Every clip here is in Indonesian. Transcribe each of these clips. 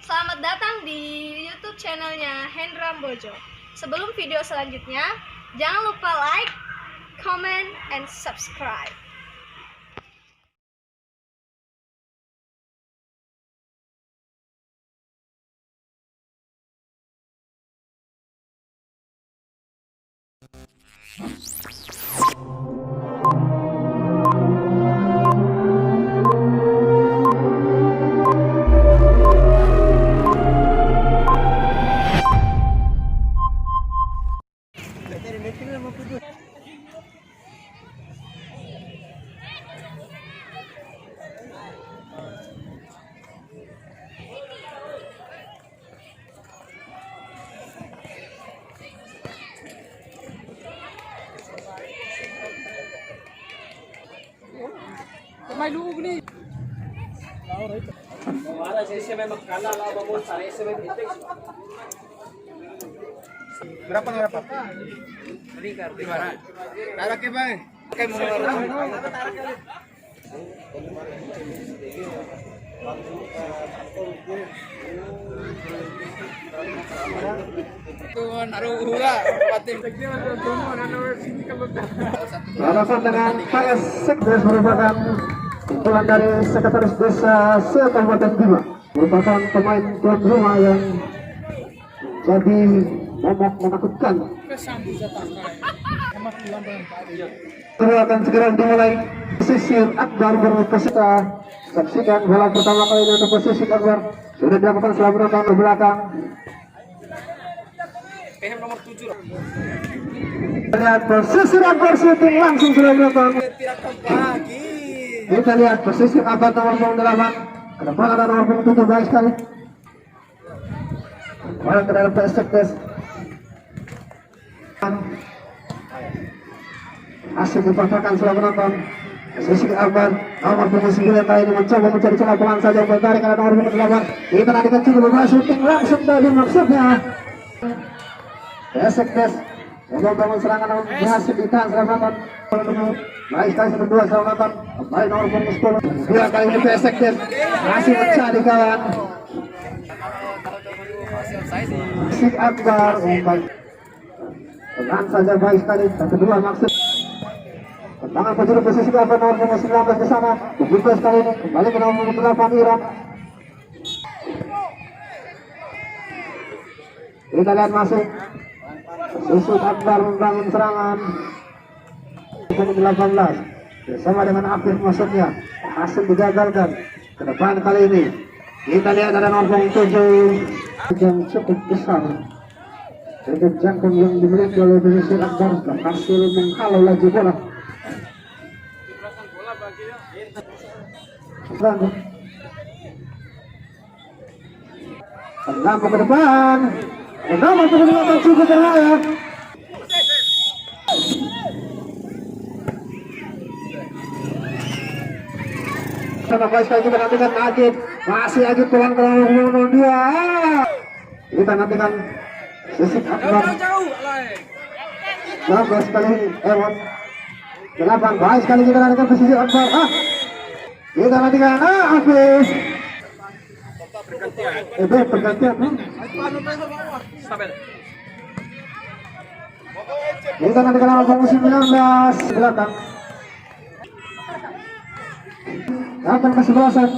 Selamat datang di YouTube channelnya Hendra Bojo. Sebelum video selanjutnya, jangan lupa like, comment, and subscribe. May luog ni. Wala sa isa may magkala na mo sa isa may bitik. Berapa nih berapa? Lima. Tarik ya bang. Kayak mau Balasan dengan PS Sekdes merupakan kumpulan dari Sekretaris Desa se-Kabupaten Bima, merupakan pemain tuan rumah yang jadi momok menakutkan. Ini akan segera dimulai. Posisi Akbar berposisi. Saksikan bola pertama kali untuk posisi Akbar sudah dilakukan setelah menonton ke belakang. Nomor 7. Lihat posisi Akbar shooting langsung sudah menonton. Kita lihat posisi Akbar nomor 8. Ke depan ada nomor 7 baik sekali. Bola ke dalam PS Sekdes. Asik dipaksakan setelah menonton. Posisi Akbar nomor 9 kali ini mencoba mencari celah pelan saja menarik ada nomor 8. Kita nanti kecil beberapa shooting langsung dari maksudnya. PS Sekdes membangun serangan namun berhasil ditahan setelah menonton. Baik sekali kedua setelah menonton. Kembali nomor 10. Dua kali ini PS Sekdes masih mencari kawan. Posisi Akbar pelan saja baik sekali. Dan kedua maksud tendangan penjuru posisi Akbar nomor 19 ke sana. Begitu sekali ini kembali ke nomor 8 Iran. Kita lihat masih posisi Akbar membangun serangan. 18 bersama dengan Afif maksudnya hasil digagalkan. Ke depan kali ini kita lihat ada nomor 7 yang cukup besar. Jadi jangkung yang dimiliki oleh posisi Akbar berhasil menghalau laju bola. Tenang ke depan. Nomor 28 cukup berbahaya. Sama sekali kita nantikan Agit. Masih Agit pulang ke nomor 2. Kita nantikan Sisik Akbar. 12 kali ini Ewon 8 baik sekali kita nantikan posisi Akbar. Kita nantikan Hafiz. Pergantian. Kita nantikan nomor 19 belakang. Akan kesebelasan.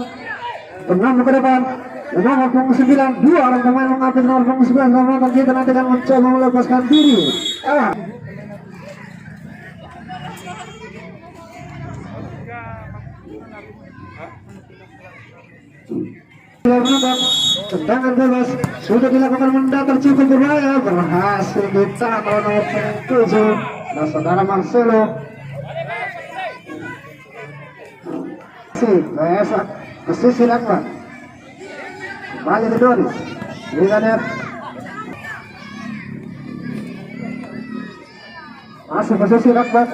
Penam ke depan. Nomor 9 dua orang pemain mengambil nomor 9 nomor kita nantikan mencoba melepaskan diri. Tendangan bebas sudah dilakukan mendatar cukup berbahaya, berhasil ditahan oleh nomor 7 dan saudara Marcelo. Posisi Akbar kembali ke Doris. Kita lihat masih posisi Akbar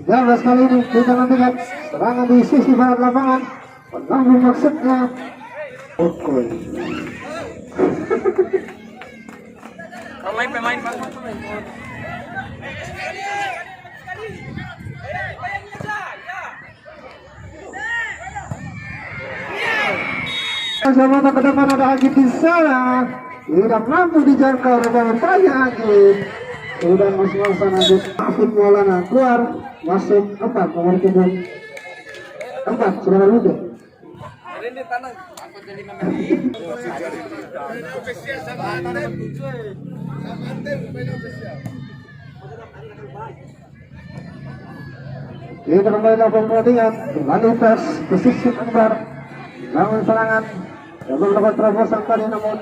13 kali ini kita nantikan serangan di sisi barat lapangan. Penanggung maksudnya Okoy. Kalau pemain Sama ke depan ada Agit di sana. Tidak mampu dijangkau oleh banyak Agit. Sudah masuk Agit. Afid Maulana keluar masuk 4 nomor punggung 4 sudah ludes. Ini tanah. Aku jadi Kita kembali lakukan pertandingan. Kembali tes posisi Akbar. Namun serangan belum dapat terobosan kali namun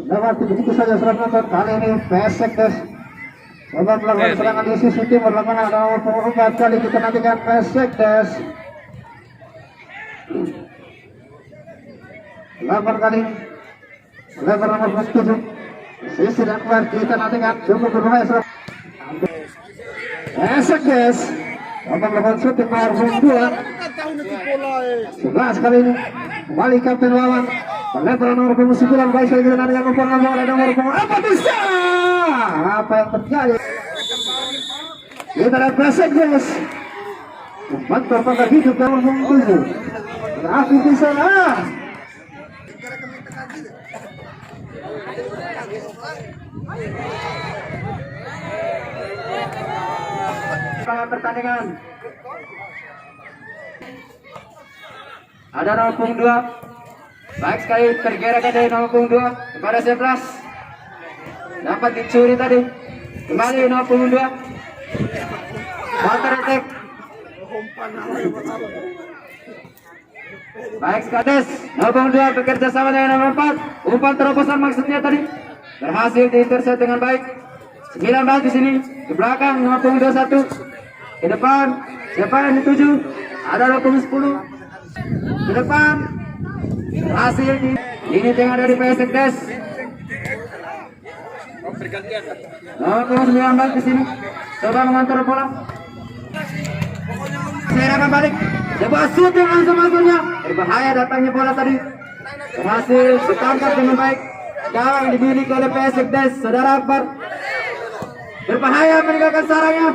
dapat begitu saja serang nonton kali ini PS Sekdes coba melakukan serangan di sisi timur lapangan nomor punggung 4 kali kita nantikan PS Sekdes 8 kali lebar nomor 7 sisi Akbar kita nantikan cukup berbahaya serang PS Sekdes coba melakukan shooting nomor punggung 2 11 kali ini kembali Kapten Wawan lebar nomor punggung 9 baik sekali kita nantikan umpan oleh nomor punggung apa bisa apa yang terjadi kita lihat PS Sekdes membantu pagar hidup nomor punggung 7 berakhir di sana. Pertandingan ada nomor punggung 2 baik sekali tergerak dari nomor punggung 2 kepada 11 dapat dicuri tadi kembali nomor punggung 2 counter attack baik sekali nomor punggung 2 bekerja sama dengan nomor 4 umpan terobosan maksudnya tadi berhasil diintercept dengan baik 19 di sini ke belakang nomor punggung 21 ke depan siapa yang dituju ada nomor punggung 10 ke depan hasil ini tengah dari PS Sekdes nomor punggung 19 di sini coba mengontrol bola serangan balik sebuah shooting langsung masuknya berbahaya datangnya bola tadi berhasil ditangkap dengan baik gawang dimiliki oleh PS Sekdes saudara Akbar berbahaya meninggalkan sarangnya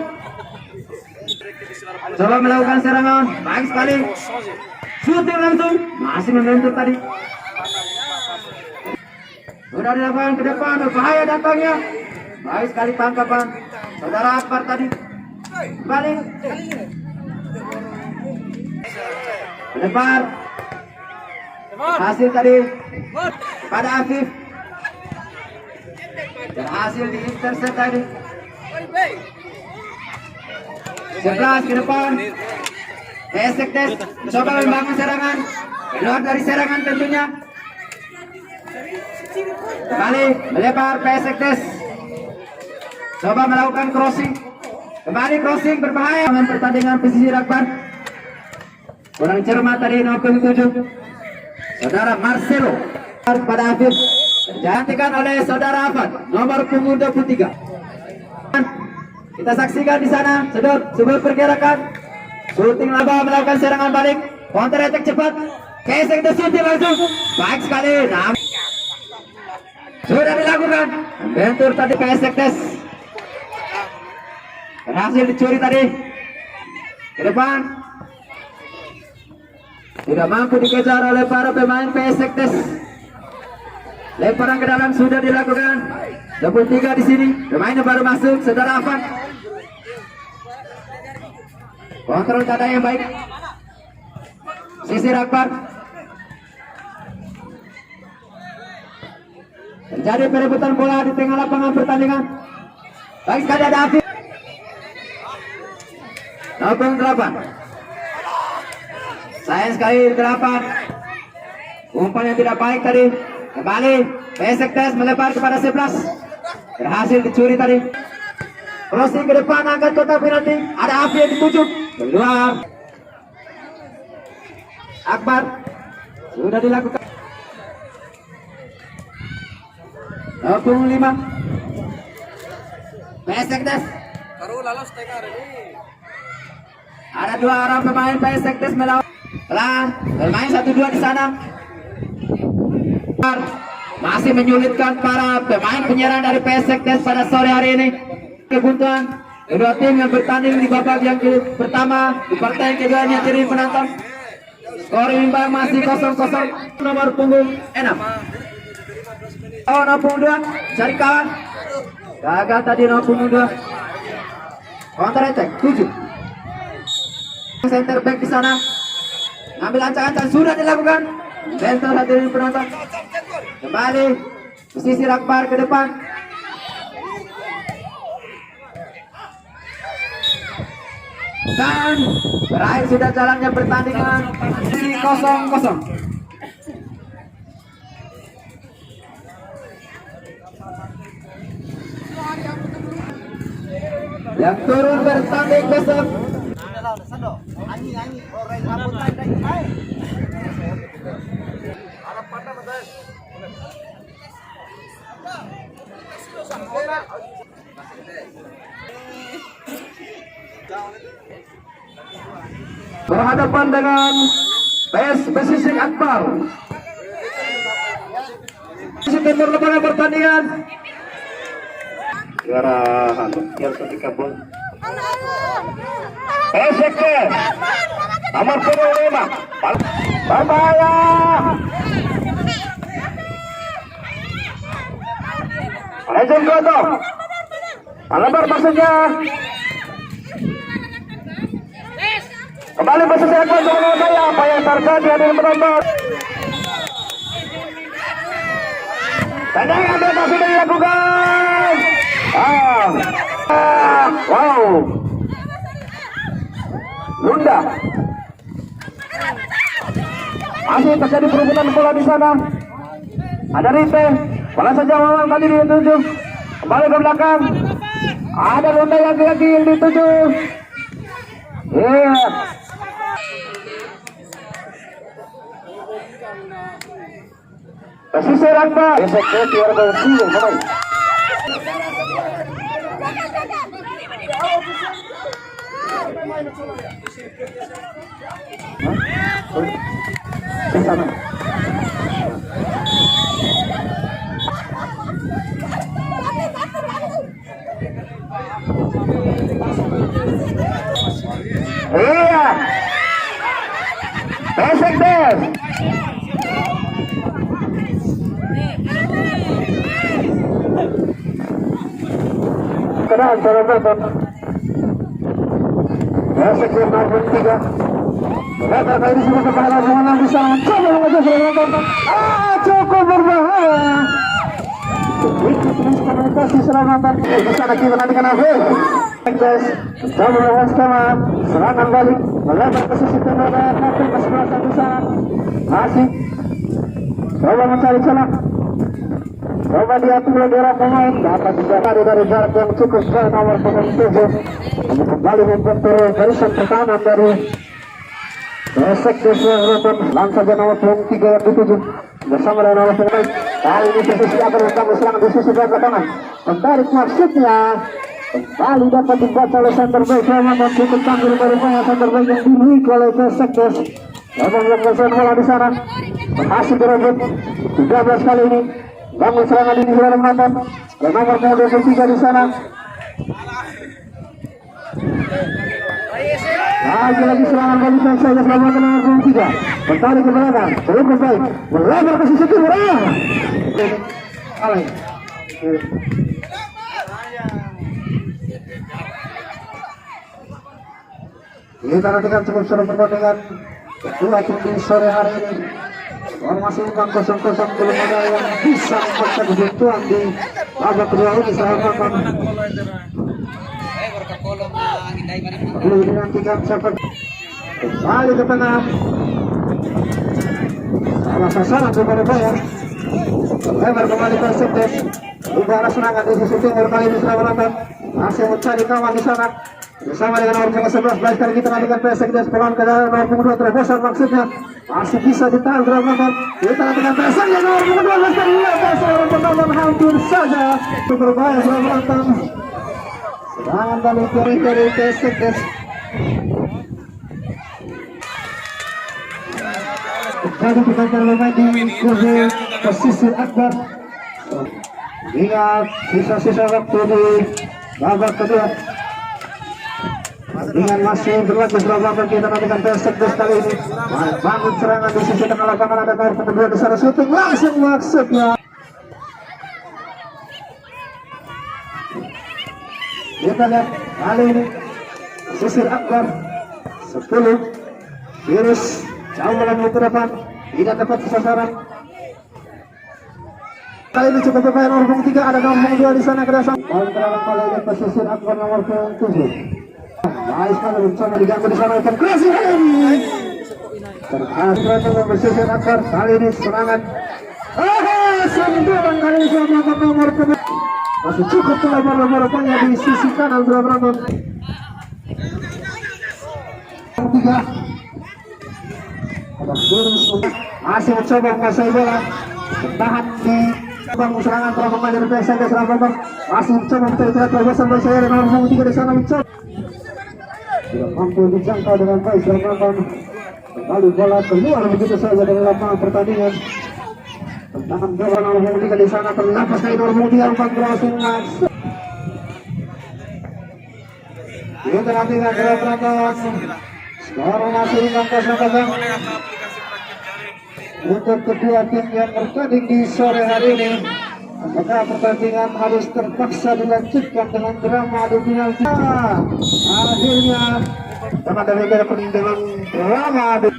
coba melakukan serangan baik sekali shooting langsung masih membentur tadi sudah dilakukan ke depan berbahaya datangnya baik sekali tangkapan saudara Akbar tadi balik ke depan hasil tadi pada Afif berhasil diintercept tadi 11 ke depan PS Sekdes coba membangun serangan keluar dari serangan tentunya kembali melebar PS Sekdes coba melakukan crossing kembali crossing berbahaya dengan pertandingan pesisir Akbar kurang cermat tadi nomor 7 saudara Marcelo pada Afif digantikan oleh saudara Afan nomor punggung 23 kita saksikan di sana sebuah pergerakan shooting laba melakukan serangan balik counter attack cepat PS Sekdes shooting langsung baik sekali sudah dilakukan bentur tadi PS Sekdes berhasil dicuri tadi ke depan tidak mampu dikejar oleh para pemain PS Sekdes lemparan ke dalam sudah dilakukan 23 di sini pemainnya baru masuk saudara Afan kontrol data yang baik sisir Akbar terjadi perebutan bola di tengah lapangan pertandingan baik sekali ada Afif nomor 8 sayang sekali 8 umpan yang tidak baik tadi kembali PS Sekdes melebar kepada 11 berhasil dicuri tadi crossing ke depan angkat kotak penalti ada Afif yang dituju keluar Akbar sudah dilakukan nomor 5 PS Sekdes ada 2 orang pemain PS Sekdes melawan pelan bermain 1-2 di sana masih menyulitkan para pemain penyerang dari PS Sekdes pada sore hari ini kebuntuan kedua tim yang bertanding di babak yang pertama di partai yang kedua yang jadi penonton Skor imbang masih 0-0. Nomor punggung 6. Oh, nomor punggung 2 cari kawan. Gagal tadi nomor punggung 2. Counter attack 7. Center back di sana. Ambil ancang-ancang sudah dilakukan. Center hadirin penonton. Kembali sisi Akbar ke depan. Dan berakhir sudah jalannya pertandingan 0-0. Yang turun bertanding besok berhadapan dengan PS Pesisir Akbar. Timur lepas pertandingan. Juara yang ketika pun PSK nomor 5 berbahaya. Legend Koto Alabar maksudnya kembali posisi Akbar dengan saya. Apa yang terjadi hadirin penonton? Tendangan bebas sudah dilakukan. Wow. Lunda. Masih terjadi perebutan bola di sana. Ada Rite. Bola saja Wawan tadi dituju. Kembali ke belakang. Ada Lunda lagi yang dituju. Pesisir Akbar. Pesisir juara bersih. Iya. Pesek deh. Kenal cara nonton. Pesek deh nomor 3. Mereka kali sudah kepala bola bisa mencoba mengejar serangan. Cukup berbahaya. Itu terus komunikasi serangan di sana kita nanti kena gol. Guys, coba melawan sama serangan balik melebar ke sisi tengah dan hampir ke sebelah satu sana. Masih coba mencari celah. Coba diatur oleh pemain dapat dijatuhi dari jarak yang cukup jauh nomor pemain 7 untuk kembali membentur barisan pertahanan dari Pesek Desa Selatan. Langsung saja nomor punggung 3 yang dituju bersama dengan nomor pemain. Kali ini posisi akan mengganggu serangan di sisi belakang. Menarik maksudnya. Kembali dapat dibaca oleh center back Selama dan cukup tanggul berupaya center back yang dimiliki oleh Pesek Desa. Memang yang menguasai bola di sana. Masih berebut 13 kali ini. Bangun serangan ini sudah menonton. Dan nomor punggung 23 di sana. Lagi serangan dari Pesek Desa selama nomor punggung 3. Bertarik ke belakang. Cukup baik. Melebar ke sisi timur. Alay. Kita nantikan cukup seru pertandingan kedua tim di sore hari ini. Masih imbang 0-0, belum ada yang bisa membuat kebutuhan di babak kedua ini. Selamat malam. Belum dinantikan siapa kembali ke tengah. Salah sasaran kepada Bayar. Lebar kembali Pesek Desa. Udara serangan di sisi timur kali ini sudah menonton. Masih mencari kawan di sana. Bersama dengan nomor punggung 11 baik kali kita nantikan Pesek Desa pelan ke dalam nomor punggung 2 terobosan maksudnya masih bisa ditahan dalam nonton. Kita nantikan Pesek Desa nomor punggung 12 kali ini seorang penonton hampir saja berbahaya dalam menonton. Serangan balik dari Pesek Desa. Jadi kita akan bermain di kursi Pesisir Akbar. Ingat sisa-sisa waktu di babak kedua. dengan masih berlanjut lapangan kita nantikan Sekdes kali ini bangun serangan di sisi tengah lapangan ada nomor kedua di sana syuting langsung maksudnya kita lihat kali ini Sisir Akbar 10 virus jauh melambung ke depan tidak dapat sasaran. Kali ini cukup pemain nomor 3 ada nomor 2 di sana kerjasama kontra kali ini Sisir Akbar nomor 7. Baik sekali mencoba diganggu di sana open crossing kali ini terhasil bersisir Akbar kali ini serangan sentuhan kali ini sama nomor 2 masih cukup lebar-lebar rupanya di sisi kanan sudah penonton 3 masih mencoba menguasai bola bertahan di bangun serangan para pemain dari PSM Surabaya masih mencoba mencari terobosan Persaya dan nomor 3 di sana mencoba tidak mampu dijangkau dengan baik Surabaya kembali bola keluar begitu saja dari lapangan pertandingan tendangan bola nomor 3 di sana terlepas dari nomor 3 umpan crossing masuk kita nantikan para penonton skor masih 0-0 untuk kedua tim yang bertanding di sore hari ini. Apakah pertandingan harus terpaksa dilanjutkan dengan drama adu penalti? Akhirnya dengan demikian dengan drama adu.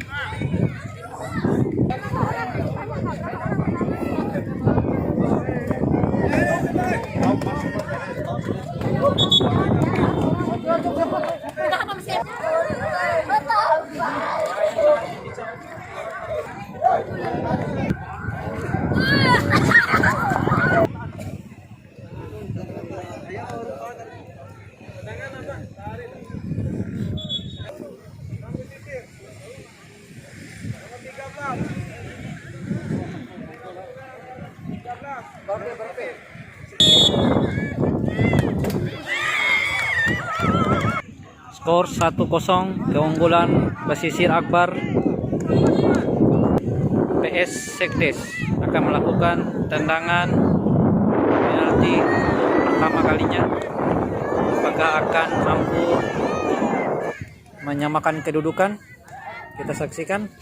Skor 1-0 keunggulan Pesisir Akbar. PS Sekdes akan melakukan tendangan penalti pertama kalinya. Apakah akan mampu menyamakan kedudukan? Kita saksikan.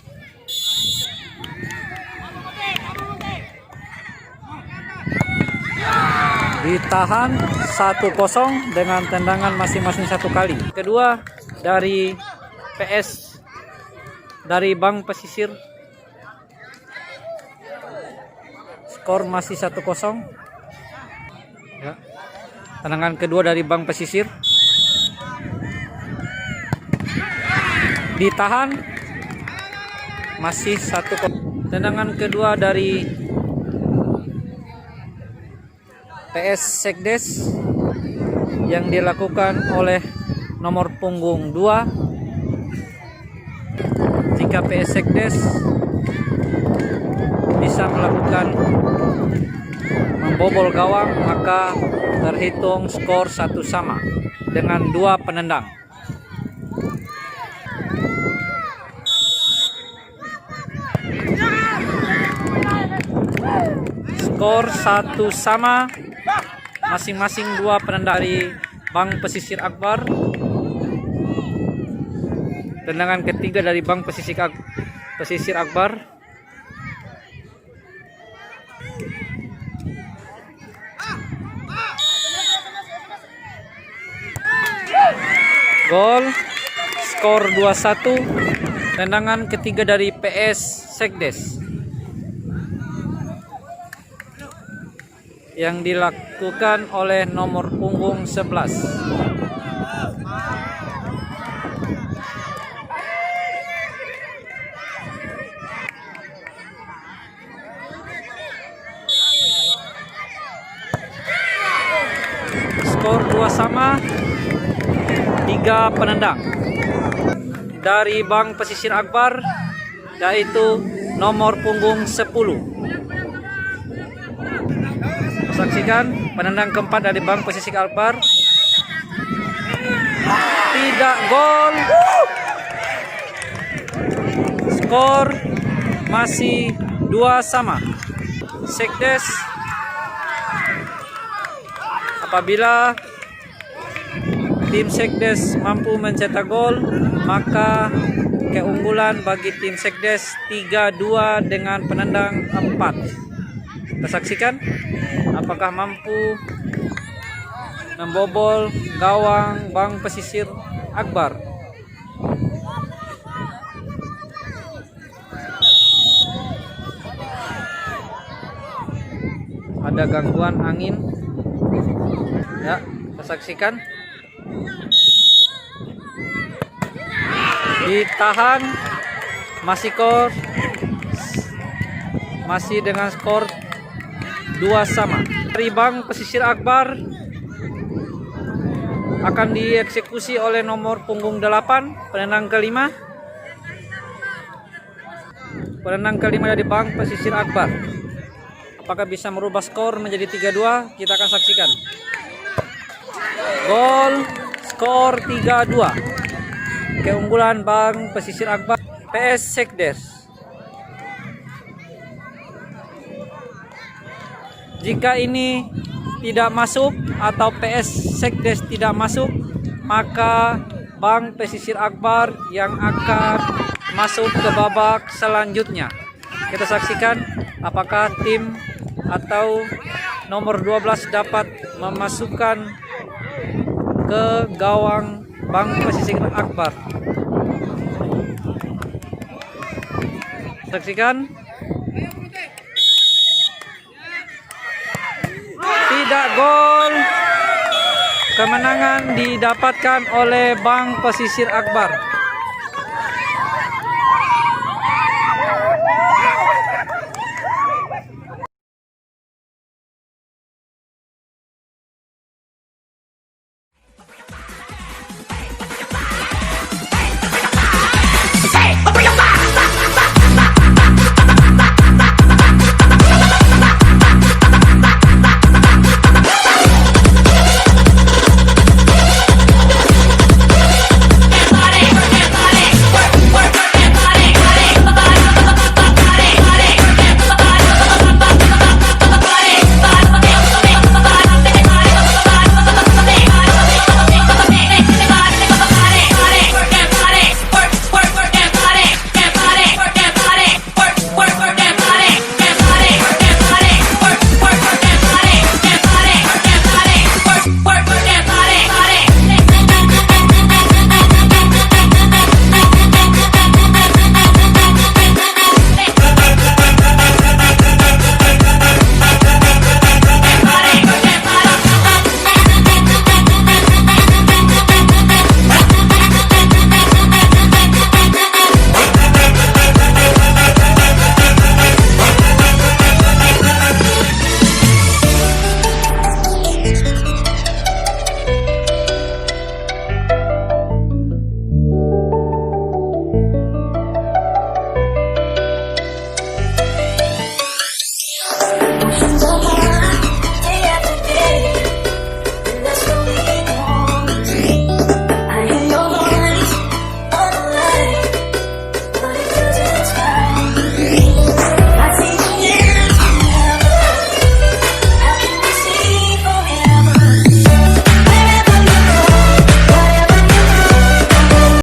Ditahan 1-0 dengan tendangan masing-masing satu kali. Kedua dari PS dari Bank Pesisir. Skor masih 1-0. Ya. Tendangan kedua dari Bank Pesisir. Ditahan masih 1-0. Tendangan kedua dari PS Sekdes yang dilakukan oleh nomor punggung 2. Jika PS Sekdes bisa melakukan membobol gawang, maka terhitung skor 1 sama dengan 2 penendang. Skor 1 sama, masing-masing 2 penendang dari Bank Pesisir Akbar. Tendangan ketiga dari Bank Pesisir Akbar. Gol. Skor 2-1. Tendangan ketiga dari PS Sekdes yang dilakukan oleh nomor punggung 11. Skor 2 sama, 3 penendang dari Bank Pesisir Akbar, yaitu nomor punggung 10. Saksikan penendang keempat dari Bank Pesisir Akbar. Tidak, gol. Skor masih 2 sama. Sekdes apabila tim Sekdes mampu mencetak gol, maka keunggulan bagi tim Sekdes 3-2 dengan penendang 4. Kita saksikan apakah mampu membobol gawang Bank Pesisir Akbar. Ada gangguan angin. Ya, kita saksikan. Ditahan, masih dengan skor 2-2. Dari Bank Pesisir Akbar akan dieksekusi oleh nomor punggung 8, penendang kelima. Penendang kelima dari Bank Pesisir Akbar. Apakah bisa merubah skor menjadi 3-2? Kita akan saksikan. Gol, skor 3-2. Keunggulan Bank Pesisir Akbar PS Sekdes. Jika ini tidak masuk atau PS Sekdes tidak masuk, maka Bank Pesisir Akbar yang akan masuk ke babak selanjutnya. Kita saksikan apakah tim atau nomor 12 dapat memasukkan ke gawang Bank Pesisir Akbar. Saksikan. Tidak, gol. Kemenangan didapatkan oleh Bank Pesisir Akbar.